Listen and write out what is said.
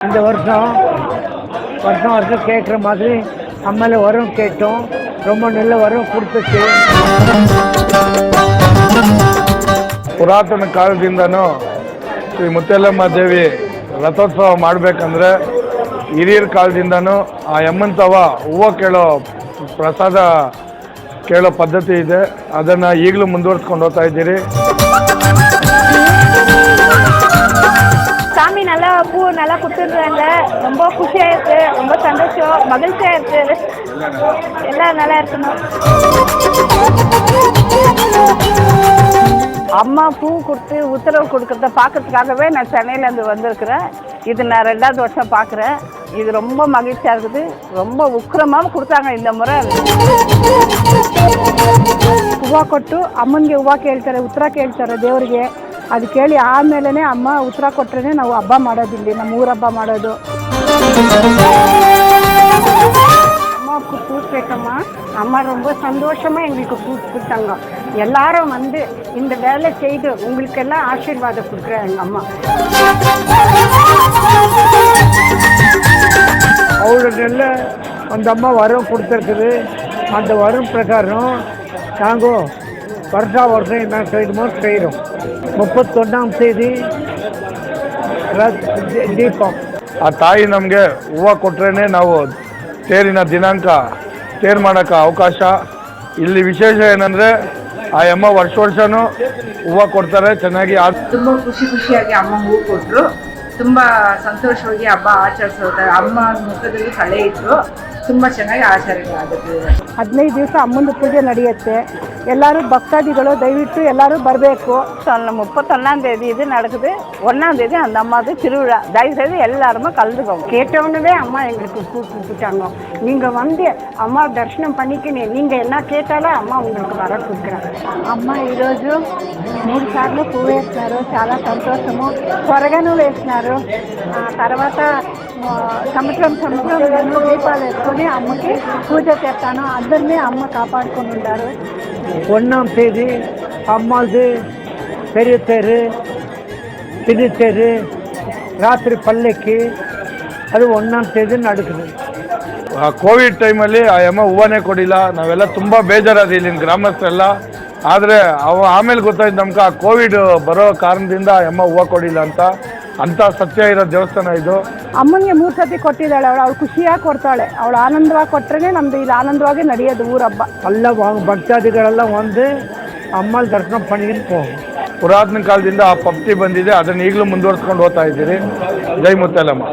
இந்த வருஷம் வருஷம் கேட்குற மாதிரி அம்மால வரும் கேட்டோம். ரொம்ப நல்ல வரும் கொடுத்துச்சு. ಪುರಾತನ ಕಾಲದಿಂದನೂ ಶ್ರೀ ಮುತ್ತೆಲ್ಲಮ್ಮ ದೇವಿ ರಥೋತ್ಸವ ಮಾಡಬೇಕಂದ್ರೆ ಹಿರಿಯರ ಕಾಲದಿಂದನೂ ಆ ಯಮ್ಮಂತವ ಹೂವು ಕೇಳೋ ಪ್ರಸಾದ ಕೇಳೋ ಪದ್ಧತಿ ಇದೆ. ಅದನ್ನು ಈಗಲೂ ಮುಂದುವರ್ಸ್ಕೊಂಡು ಹೋಗ್ತಾ ಇದ್ದೀರಿ. சாமி நல்லா பூ நல்லா கொடுத்துருந்தாங்க. ரொம்ப குஷியாக இருக்குது, ரொம்ப சந்தோஷம், மகிழ்ச்சியாக இருக்குது. எல்லாம் நல்லா இருக்கணும். அம்மா பூ கொடுத்து உத்தரவு கொடுக்குறத பார்க்கறதுக்காகவே நான் சென்னையிலேருந்து வந்திருக்கிறேன். இது நான் 2வது வருஷம் பார்க்குறேன். இது ரொம்ப மகிழ்ச்சியாக இருக்குது. ரொம்ப ಉಕ್ರமாக கொடுத்தாங்க இந்த முறை. ಹೂವು ಕೊಟ್ಟು ಅಮ್ಮನಿಗೆ ಹೂವು ಕೇಳ್ತಾರೆ, ಉತ್ತರ ಕೇಳ್ತಾರೆ ದೇವರಿಗೆ. ಅದು ಕೇಳಿ ಆಮೇಲೆ ಅಮ್ಮ ಉತ್ತರ ಕೊಟ್ಟರೆ ನಾವು ಹಬ್ಬ ಮಾಡೋದಿಲ್ಲ, ನಮ್ಮ ಊರ ಹಬ್ಬ ಮಾಡೋದು. அம்மாவுக்கு பூசேக்கம்மா. அம்மா ரொம்ப சந்தோஷமாக எங்களுக்கு கொடுத்தாங்க. எல்லாரும் வந்து இந்த வேலை செய்து உங்களுக்கெல்லாம் ஆசீர்வாதம் கொடுக்குறேன் எங்கள் அம்மா. அவளுக்கு அந்த அம்மா வரம் கொடுத்துருக்குது. அந்த வரம் பிரகாரம் நாங்கள் வருஷம் என்ன செய்யணுமோ செய்கிறோம். 31ஆம் தேதி ದೀಪಂ. ಆ ತಾಯಿ ನಮಗೆ ಹೂವು ಕೊಟ್ರೇ ನಾವು ತೇರಿನ ದಿನಾಂಕ ತೇರು ಮಾಡೋಕ್ಕೆ ಅವಕಾಶ. ಇಲ್ಲಿ ವಿಶೇಷ ಏನಂದರೆ ಆ ಅಮ್ಮ ವರ್ಷನೂ ಹೂವು ಕೊಡ್ತಾರೆ. ಚೆನ್ನಾಗಿ ತುಂಬ ಖುಷಿಯಾಗಿ ಅಮ್ಮ ಹೂವು ಕೊಟ್ಟರು. ತುಂಬ ಸಂತೋಷವಾಗಿ ಹಬ್ಬ ಆಚರಿಸೋದು. ಅಮ್ಮ ಮುಖದಲ್ಲಿ ಕಳೆ ಇಟ್ಟರು. ತುಂಬ ಚೆನ್ನಾಗಿ ಆಚರಣೆ ಆಗುತ್ತೆ. 15 ದಿವಸ ಅಮ್ಮನ ಪೂಜೆ ನಡೆಯುತ್ತೆ. எல்லாரும் பக்தாதிகளோ தயவிட்டு எல்லாரும் வரಬೇಕು. 31ஆம் தேதி இது நடக்குது. 1ஆம் தேதி அந்த அம்மாவுக்கு திருவிழா. தயவுசெய்து எல்லாருமே கலந்துக்கோங்க. கேட்டவுடனே அம்மா எங்களுக்கு கூப்பிட்டாங்க. நீங்கள் வந்து అమ్మ దర్శనం பண்ணிக்கிని நீங்கள் என்ன கேட்டாலும் అమ్మ உங்களுக்கு వర கொடுக்குறாங்க. అమ్మ ఈరోజు 3 సార్లు పువ్వు వేస్తున్నారు. చాలా సంతోషము. త్వరగాను వేస్తున్నారు. తర్వాత సంవత్సరం దీపాలు వేసుకొని అమ్మకి పూజ చేస్తాను. అందరినీ అమ్మ కాపాడుకొని ఉంటారు. 1ஆம் தேதி அம்மாவுக்கு பெரிய தேர், சிறு தேர், ராத்திரி பல்லைக்கு ಅದು 1ஆம் தேதி நடக்குது. ಕೋವಿಡ್ ಟೈಮಲ್ಲಿ ಆ ಅಮ್ಮ ಹೂವನೇ ಕೊಡಿಲ್ಲ. ನಾವೆಲ್ಲ ತುಂಬ ಬೇಜಾರಾದ ಇಲ್ಲಿನ ಗ್ರಾಮಸ್ಥರೆಲ್ಲ. ಆದರೆ ಆಮೇಲೆ ಗೊತ್ತಾಯ್ತು ನಮ್ಗೆ ಆ ಕೋವಿಡ್ ಬರೋ ಕಾರಣದಿಂದ ಆ ಅಮ್ಮ ಹೂವು ಕೊಡಿಲ್ಲ ಅಂತ ಸತ್ಯ ಇರೋ ದೇವಸ್ಥಾನ ಇದು. ಅಮ್ಮನಿಗೆ 3 ಸತಿ ಕೊಟ್ಟಿದ್ದಾಳೆ. ಅವಳು ಖುಷಿಯಾಗಿ ಕೊಡ್ತಾಳೆ. ಅವಳು ಆನಂದವಾಗಿ ಕೊಟ್ಟರೆ ನಮ್ದು ಇಲ್ಲಿ ಆನಂದವಾಗಿ ನಡೆಯೋದು ಊರ ಹಬ್ಬ. ಎಲ್ಲ ಭಕ್ತಾದಿಗಳೆಲ್ಲ ಒಂದು ಅಮ್ಮನ ದರ್ಶನ பண்ணிட்டு போகும். ಪುರಾತನ ಕಾಲದಿಂದ ಆ ಪದ್ಧತಿ ಬಂದಿದೆ. ಅದನ್ನು ಈಗಲೂ ಮುಂದುವರ್ಸ್ಕೊಂಡು ಹೋಗ್ತಾ ಇದ್ದೀರಿ. ಜೈ ಮುತ್ತೆಲ್ಲಮ್ಮ.